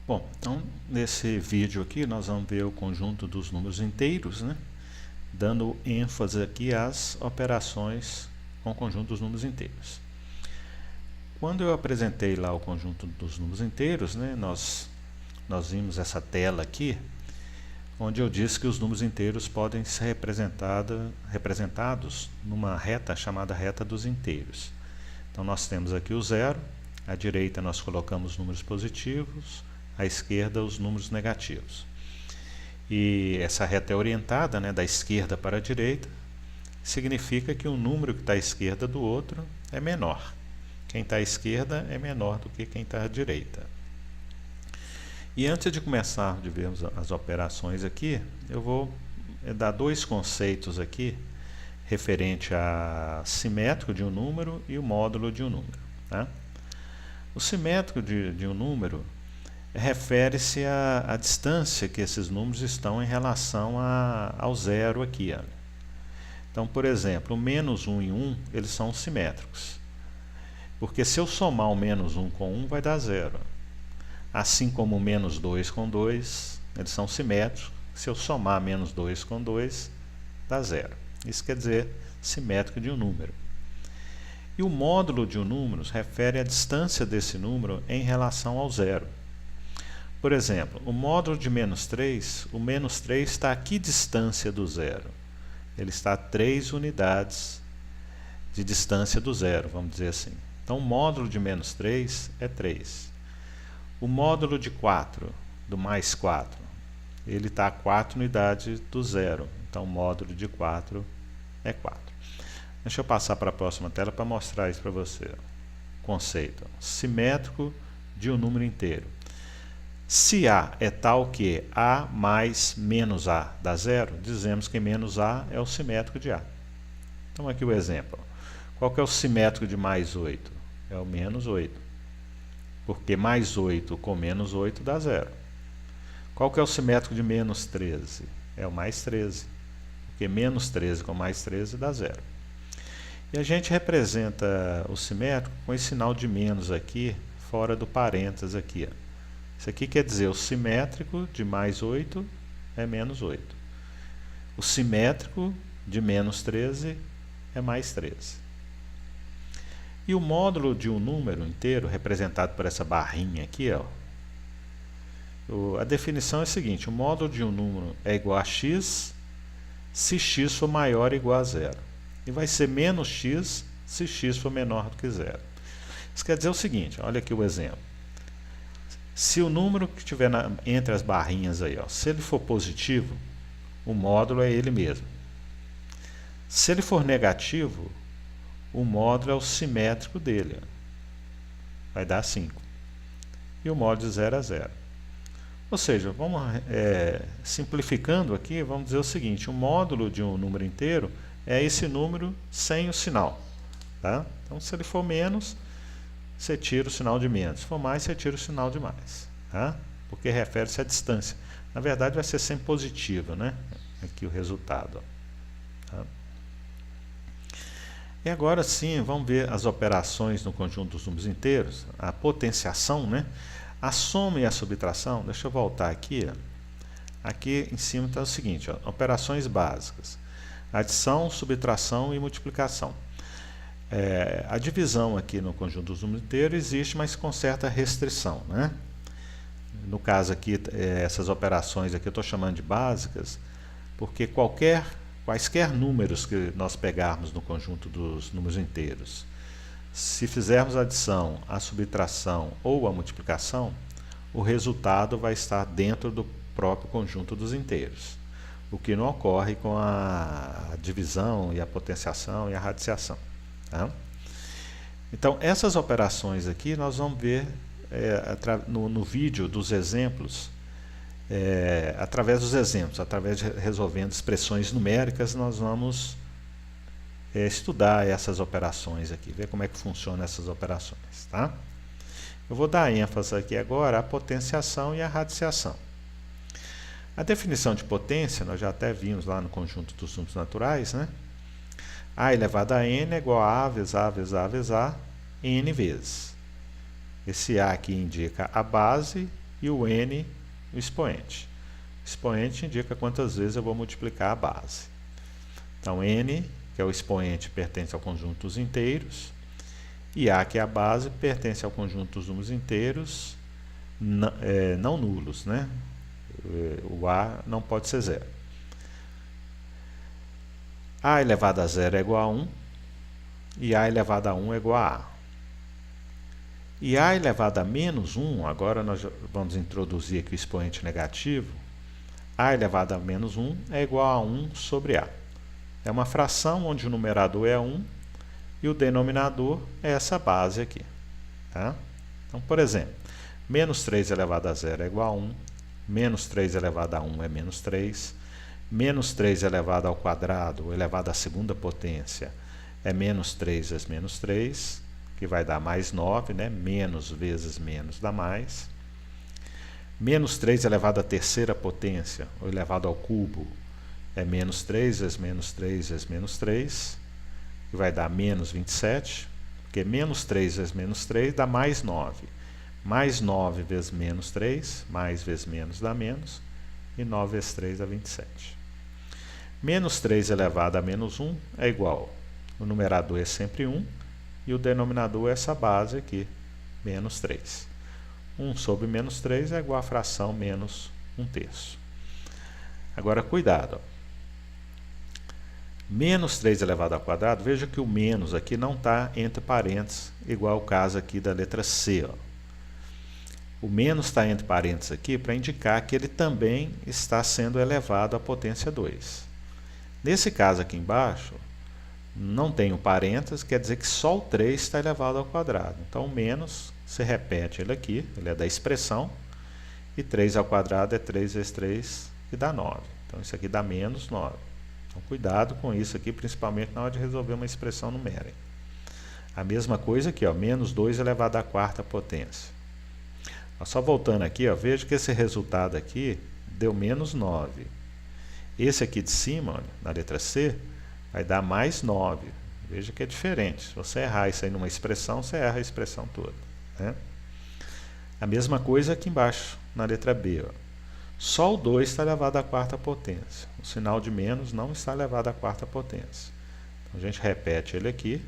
Bom, então nesse vídeo aqui nós vamos ver o conjunto dos números inteiros, né? Dando ênfase aqui às operações com o conjunto dos números inteiros. Quando eu apresentei lá o conjunto dos números inteiros, né, nós vimos essa tela aqui, onde eu disse que os números inteiros podem ser representados numa reta chamada reta dos inteiros. Então nós temos aqui o zero, à direita nós colocamos números positivos, à esquerda os números negativos. E essa reta é orientada, né, da esquerda para a direita, significa que o número que está à esquerda do outro é menor. Quem está à esquerda é menor do que quem está à direita. E antes de começar de vermos as operações aqui, eu vou dar dois conceitos aqui referente a simétrico de um número e o módulo de um número. Tá? O simétrico de um número refere-se à distância que esses números estão em relação ao zero aqui. Olha. Então, por exemplo, o menos 1 e 1, eles são simétricos. Porque se eu somar o menos 1 com 1, vai dar zero. Assim como o menos 2 com 2, eles são simétricos. Se eu somar menos 2 com 2, dá zero. Isso quer dizer simétrico de um número. E o módulo de um número refere à distância desse número em relação ao zero. Por exemplo, o módulo de menos 3, o menos 3 está a que distância do zero? Ele está a 3 unidades de distância do zero, vamos dizer assim. Então, o módulo de menos 3 é 3. O módulo de 4, do mais 4, ele está a 4 unidades do zero. Então, o módulo de 4 é 4. Deixa eu passar para a próxima tela para mostrar isso para você. Conceito simétrico de um número inteiro. Se A é tal que A mais menos A dá zero, dizemos que menos A é o simétrico de A. Então aqui o exemplo. Qual que é o simétrico de mais 8? É o menos 8. Porque mais 8 com menos 8 dá zero. Qual que é o simétrico de menos 13? É o mais 13. Porque menos 13 com mais 13 dá zero. E a gente representa o simétrico com esse sinal de menos aqui, fora do parênteses aqui. Ó. Isso aqui quer dizer o simétrico de mais 8 é menos 8. O simétrico de menos 13 é mais 13. E o módulo de um número inteiro, representado por essa barrinha aqui, ó, a definição é a seguinte: o módulo de um número é igual a x se x for maior ou igual a zero. E vai ser menos x se x for menor do que zero. Isso quer dizer o seguinte, olha aqui o exemplo. Se o número que estiver entre as barrinhas aí, ó, se ele for positivo, o módulo é ele mesmo. Se ele for negativo, o módulo é o simétrico dele. Ó. Vai dar 5. E o módulo de 0 a 0. Ou seja, vamos simplificando aqui, vamos dizer o seguinte: o módulo de um número inteiro é esse número sem o sinal. Tá? Então, se ele for menos, você tira o sinal de menos. Se for mais, você tira o sinal de mais. Tá? Porque refere-se à distância. Na verdade, vai ser sempre positivo, né? Aqui o resultado. Ó. Tá? E agora sim, vamos ver as operações no conjunto dos números inteiros. A potenciação, né? A soma e a subtração. Deixa eu voltar aqui. Ó. Aqui em cima está o seguinte, ó, operações básicas. Adição, subtração e multiplicação. A divisão aqui no conjunto dos números inteiros existe, mas com certa restrição. Né? No caso aqui, essas operações aqui eu estou chamando de básicas, porque quaisquer números que nós pegarmos no conjunto dos números inteiros, se fizermos a adição, a subtração ou a multiplicação, o resultado vai estar dentro do próprio conjunto dos inteiros. O que não ocorre com a divisão e a potenciação e a radiciação. Tá? Então, essas operações aqui nós vamos ver no vídeo dos exemplos, através dos exemplos, através de resolvendo expressões numéricas, nós vamos estudar essas operações aqui, ver como é que funcionam essas operações. Tá? Eu vou dar ênfase aqui agora à potenciação e à radiciação. A definição de potência, nós já até vimos lá no conjunto dos números naturais, né? A elevado a n é igual a vezes a vezes a vezes a, n vezes. Esse a aqui indica a base e o n, o expoente. O expoente indica quantas vezes eu vou multiplicar a base. Então, n, que é o expoente, pertence ao conjunto dos inteiros, e a, que é a base, pertence ao conjunto dos números inteiros não nulos, né? O a não pode ser zero. A elevado a zero é igual a 1, e a elevado a 1 é igual a a. E a elevado a menos 1, agora nós vamos introduzir aqui o expoente negativo, a elevado a menos 1 é igual a 1 sobre a. É uma fração onde o numerador é 1 e o denominador é essa base aqui. Tá? Então, por exemplo, menos 3 elevado a 0 é igual a 1, menos 3 elevado a 1 é menos 3, menos 3 elevado ao quadrado, elevado à segunda potência, é menos 3 vezes menos 3, que vai dar mais 9, né? Menos vezes menos dá mais. Menos 3 elevado à terceira potência, ou elevado ao cubo, é menos 3 vezes menos 3 vezes menos 3, que vai dar menos 27, porque menos 3 vezes menos 3 dá mais 9. Mais 9 vezes menos 3, mais vezes menos dá menos, e 9 vezes 3 dá 27. Menos 3 elevado a menos 1 é igual, o numerador é sempre 1, e o denominador é essa base aqui, menos 3. 1 sobre menos 3 é igual a fração menos 1/3. Agora, cuidado. Menos 3 elevado ao quadrado, veja que o menos aqui não está entre parênteses, igual o caso aqui da letra C. Ó. O menos está entre parênteses aqui para indicar que ele também está sendo elevado à potência 2. Nesse caso aqui embaixo, não tem o parênteses, quer dizer que só o 3 está elevado ao quadrado. Então, o menos, você repete ele aqui, ele é da expressão, e 3 ao quadrado é 3 vezes 3, que dá 9. Então, isso aqui dá menos 9. Então, cuidado com isso aqui, principalmente na hora de resolver uma expressão numérica. A mesma coisa aqui, ó, menos 2 elevado à quarta potência. Ó, só voltando aqui, ó, veja que esse resultado aqui deu menos 9. Esse aqui de cima, olha, na letra C, vai dar mais 9. Veja que é diferente. Se você errar isso aí numa expressão, você erra a expressão toda. Né? A mesma coisa aqui embaixo, na letra B. Ó. Só o 2 está elevado à quarta potência. O sinal de menos não está elevado à quarta potência. Então, a gente repete ele aqui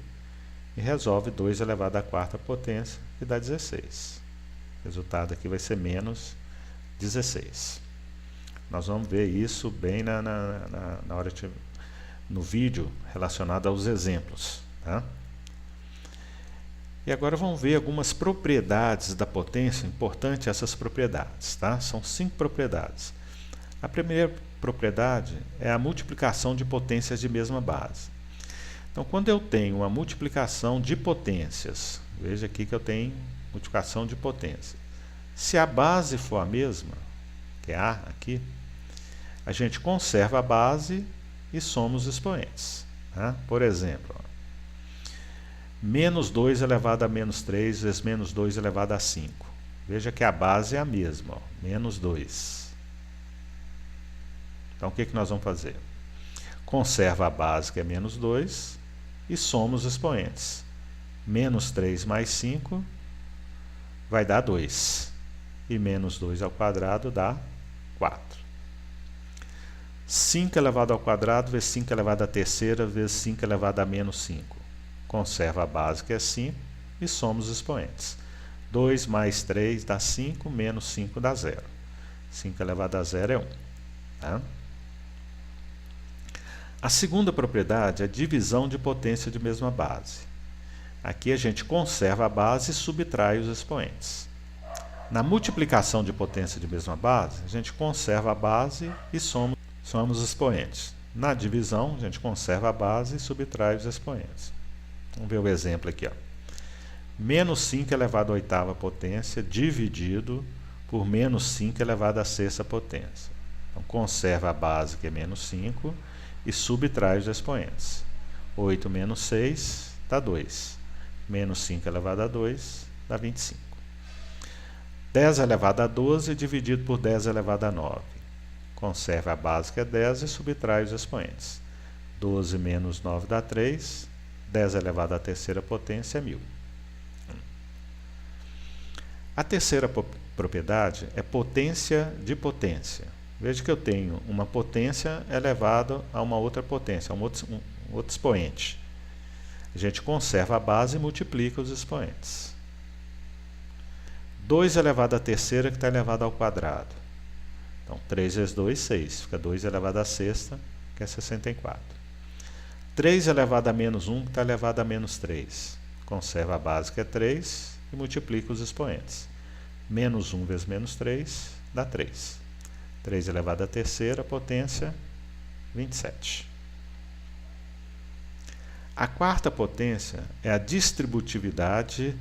e resolve 2 elevado à quarta potência, que dá 16. O resultado aqui vai ser menos 16. Nós vamos ver isso bem na hora de... no vídeo relacionado aos exemplos. Tá? E agora vamos ver algumas propriedades da potência, importante essas propriedades. Tá? São 5 propriedades. A primeira propriedade é a multiplicação de potências de mesma base. Então, quando eu tenho uma multiplicação de potências, veja aqui que eu tenho multiplicação de potência. Se a base for a mesma, que é A aqui, a gente conserva a base e soma os expoentes. Tá? Por exemplo, ó, menos 2 elevado a menos 3 vezes menos 2 elevado a 5. Veja que a base é a mesma, ó, menos 2. Então, o que nós vamos fazer? Conserva a base, que é menos 2, e soma os expoentes. Menos 3 mais 5 vai dar 2. E menos 2 ao quadrado dá 4. 5 elevado ao quadrado vezes 5 elevado à terceira vezes 5 elevado a menos 5. Conserva a base, que é 5, e soma os expoentes. 2 mais 3 dá 5, menos 5 dá 0. 5 elevado a 0 é 1. Tá? A segunda propriedade é a divisão de potência de mesma base. Aqui a gente conserva a base e subtrai os expoentes. Na multiplicação de potência de mesma base, a gente conserva a base e soma os expoentes. Na divisão, a gente conserva a base e subtrai os expoentes. Vamos ver o exemplo aqui. Ó. Menos 5 elevado à oitava potência dividido por menos 5 elevado à sexta potência. Então, conserva a base, que é menos 5, e subtrai os expoentes. 8 menos 6 dá 2. Menos 5 elevado a 2 dá 25. 10 elevado a 12 dividido por 10 elevado a 9. Conserva a base, que é 10, e subtrai os expoentes. 12 menos 9 dá 3. 10 elevado à terceira potência é 1000. A terceira propriedade é potência de potência. Veja que eu tenho uma potência elevada a uma outra potência, um outro expoente. A gente conserva a base e multiplica os expoentes. 2 elevado à terceira que está elevado ao quadrado. Então, 3 vezes 2, 6. Fica 2 elevado à sexta, que é 64. 3 elevado a menos 1, que está elevado a menos 3. Conserva a base, que é 3, e multiplica os expoentes. Menos 1 vezes menos 3 dá 3. 3 elevado à terceira potência, 27. A quarta potência é a distributividade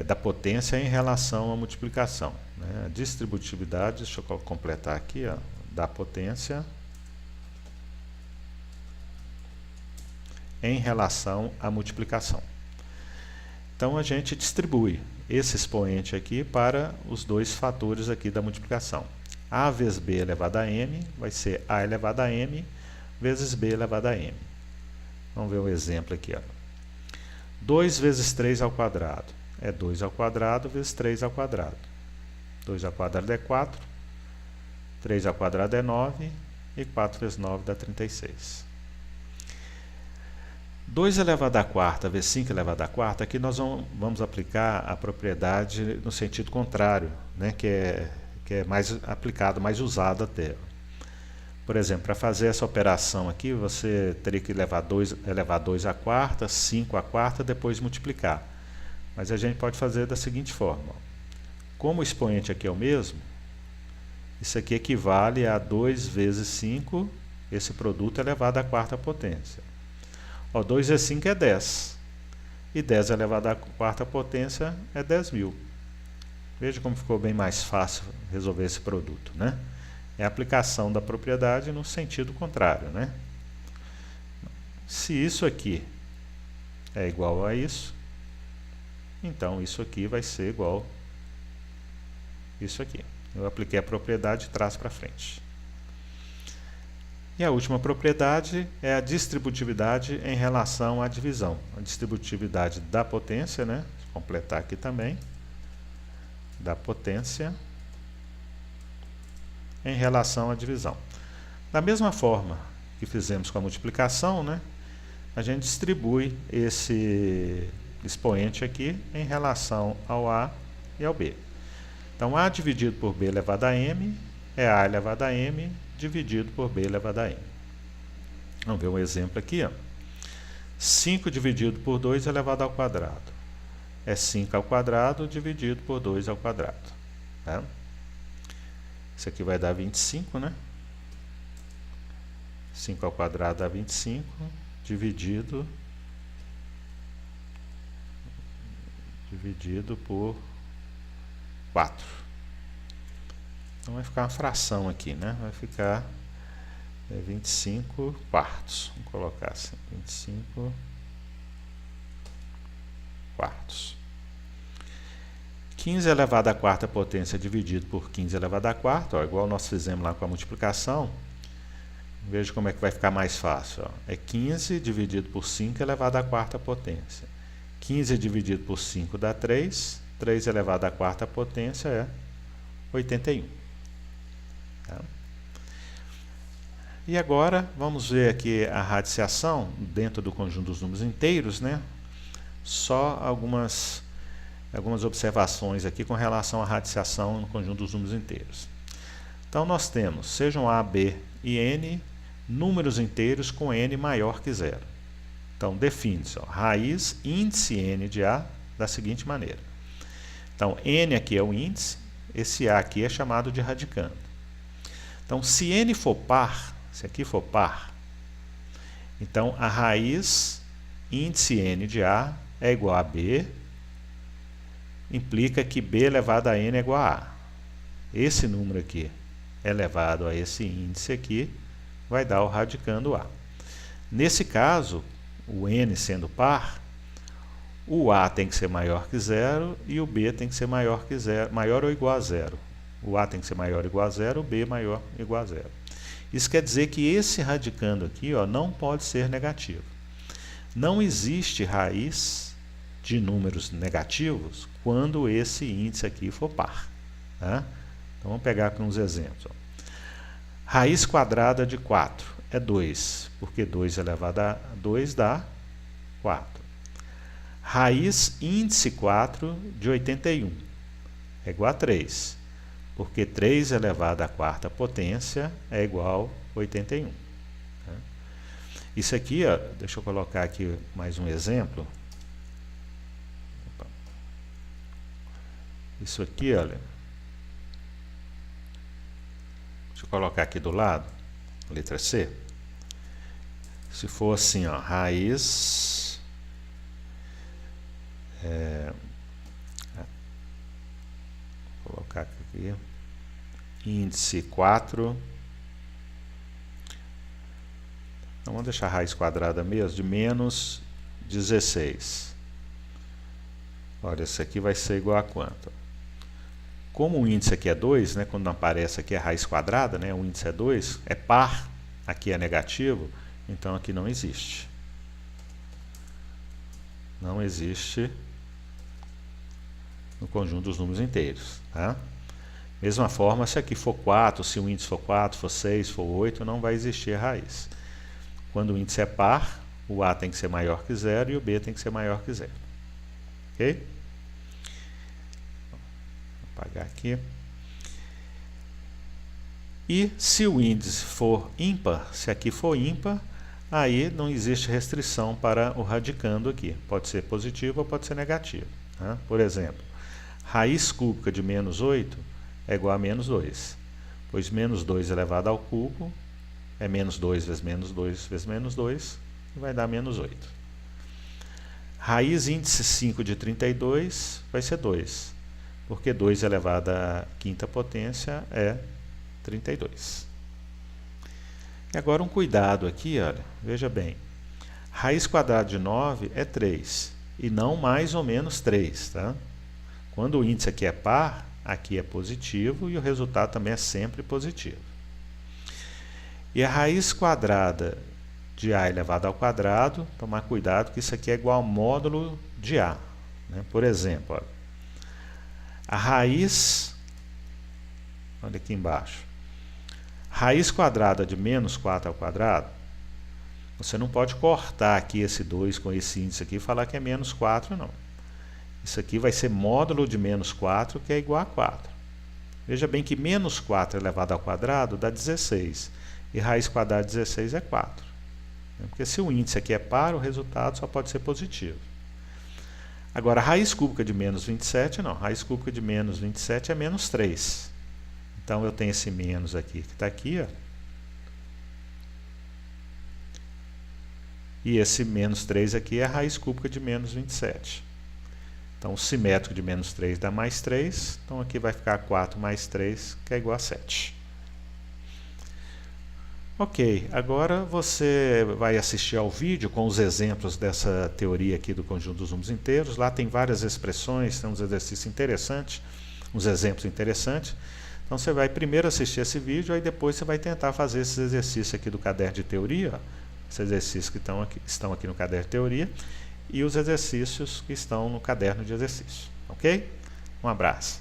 da potência em relação à multiplicação. Né? A distributividade, deixa eu completar aqui, ó, da potência em relação à multiplicação. Então a gente distribui esse expoente aqui para os dois fatores aqui da multiplicação. A vezes b elevado a m vai ser a elevado a m vezes b elevado a m. Vamos ver um exemplo aqui. Ó. 2 vezes 3 ao quadrado é 2 ao quadrado vezes 3 ao quadrado. 2 ao quadrado é 4, 3 ao quadrado é 9 e 4 vezes 9 dá 36. 2 elevado à quarta vezes 5 elevado à quarta, aqui nós vamos aplicar a propriedade no sentido contrário, né, que é mais aplicado, mais usado até. Por exemplo, para fazer essa operação aqui, você teria que elevar 2 à quarta, 5 à quarta, depois multiplicar. Mas a gente pode fazer da seguinte forma. Como o expoente aqui é o mesmo, isso aqui equivale a 2 vezes 5, esse produto elevado à quarta potência. 2 vezes 5 é 10. E 10 elevado à quarta potência é 10.000. Veja como ficou bem mais fácil resolver esse produto, né? É a aplicação da propriedade no sentido contrário, né? Se isso aqui é igual a isso, então isso aqui vai ser igual a isso aqui. Eu apliquei a propriedade de trás para frente. E a última propriedade é a distributividade em relação à divisão. A distributividade da potência, né? Vou completar aqui também. Da potência em relação à divisão. Da mesma forma que fizemos com a multiplicação, né? A gente distribui esse expoente aqui em relação ao A e ao B. Então, A dividido por B elevado a M é A elevado a M dividido por b elevado a m. Vamos ver um exemplo aqui. Ó. 5 dividido por 2 elevado ao quadrado. É 5 ao quadrado dividido por 2 ao quadrado. Tá? Isso aqui vai dar 25, né? 5 ao quadrado dá 25, dividido por 4. Então vai ficar uma fração aqui, né? Vai ficar 25 quartos. Vamos colocar assim, 25 quartos. 15 elevado à quarta potência dividido por 15 elevado à quarta, ó, igual nós fizemos lá com a multiplicação. Veja como é que vai ficar mais fácil. Ó. É 15 dividido por 5 elevado à quarta potência. 15 dividido por 5 dá 3. 3 elevado à quarta potência é 81. Tá? E agora vamos ver aqui a radiciação dentro do conjunto dos números inteiros, né? Só algumas observações aqui com relação à radiciação no conjunto dos números inteiros. Então nós temos, sejam A, B e N, números inteiros com N maior que zero. Então define-se, raiz índice N de A da seguinte maneira. Então N aqui é o índice, esse A aqui é chamado de radicando. Então se N for par, se aqui for par, então a raiz índice N de A é igual a B, implica que B elevado a N é igual a A. Esse número aqui elevado a esse índice aqui vai dar o radicando A. Nesse caso, o N sendo par, o A tem que ser maior que zero e o B tem que ser maior que zero, maior ou igual a zero. O A tem que ser maior ou igual a zero, o B maior ou igual a zero. Isso quer dizer que esse radicando aqui, ó, não pode ser negativo. Não existe raiz de números negativos quando esse índice aqui for par. Tá? Então vamos pegar aqui uns exemplos. Ó. Raiz quadrada de 4 é 2, porque 2 elevado a 2 dá 4. Raiz índice 4 de 81 é igual a 3, porque 3 elevado à quarta potência é igual a 81. Tá? Isso aqui, ó, deixa eu colocar aqui mais um exemplo. Opa. Isso aqui, olha, deixa eu colocar aqui do lado, letra C. Se for assim, ó, raiz vou colocar aqui, índice 4, então vamos deixar a raiz quadrada mesmo, de menos 16. Olha, isso aqui vai ser igual a quanto? Como o índice aqui é 2, né, quando não aparece aqui a raiz quadrada, né, o índice é 2, é par, aqui é negativo, então aqui não existe. Não existe no conjunto dos números inteiros. Tá? Mesma forma, se aqui for 4, se o índice for 4, for 6, for 8, não vai existir a raiz. Quando o índice é par, o A tem que ser maior que 0 e o B tem que ser maior que 0. Ok? Vou apagar aqui. E se o índice for ímpar, se aqui for ímpar, aí não existe restrição para o radicando aqui. Pode ser positivo ou pode ser negativo. Tá? Por exemplo, raiz cúbica de menos 8 é igual a menos 2, pois menos 2 elevado ao cubo é menos 2 vezes menos 2 vezes menos 2, e vai dar menos 8. Raiz índice 5 de 32 vai ser 2, porque 2 elevado à quinta potência é 32. E agora um cuidado aqui, olha, veja bem, raiz quadrada de 9 é 3, e não mais ou menos 3, tá? Quando o índice aqui é par, aqui é positivo e o resultado também é sempre positivo. E a raiz quadrada de A elevado ao quadrado, tomar cuidado que isso aqui é igual ao módulo de A. Né? Por exemplo, ó, a raiz, olha aqui embaixo, raiz quadrada de menos 4 ao quadrado, você não pode cortar aqui esse 2 com esse índice aqui e falar que é menos 4, não. Isso aqui vai ser módulo de menos 4, que é igual a 4. Veja bem que menos 4 elevado ao quadrado dá 16. E raiz quadrada de 16 é 4. Porque se o índice aqui é par, o resultado só pode ser positivo. Agora, a raiz cúbica de menos 27, não. Raiz cúbica de menos 27 é menos 3. Então, eu tenho esse menos aqui, que está aqui, ó. E esse menos 3 aqui é a raiz cúbica de menos 27. Então, o simétrico de menos 3 dá mais 3. Então, aqui vai ficar 4 mais 3, que é igual a 7. Ok, agora você vai assistir ao vídeo com os exemplos dessa teoria aqui do conjunto dos números inteiros. Lá tem várias expressões, tem uns exercícios interessantes, uns exemplos interessantes. Então, você vai primeiro assistir esse vídeo, aí depois você vai tentar fazer esses exercícios aqui do caderno de teoria, ó. Esses exercícios que estão aqui no caderno de teoria e os exercícios que estão no caderno de exercício. Ok? Um abraço.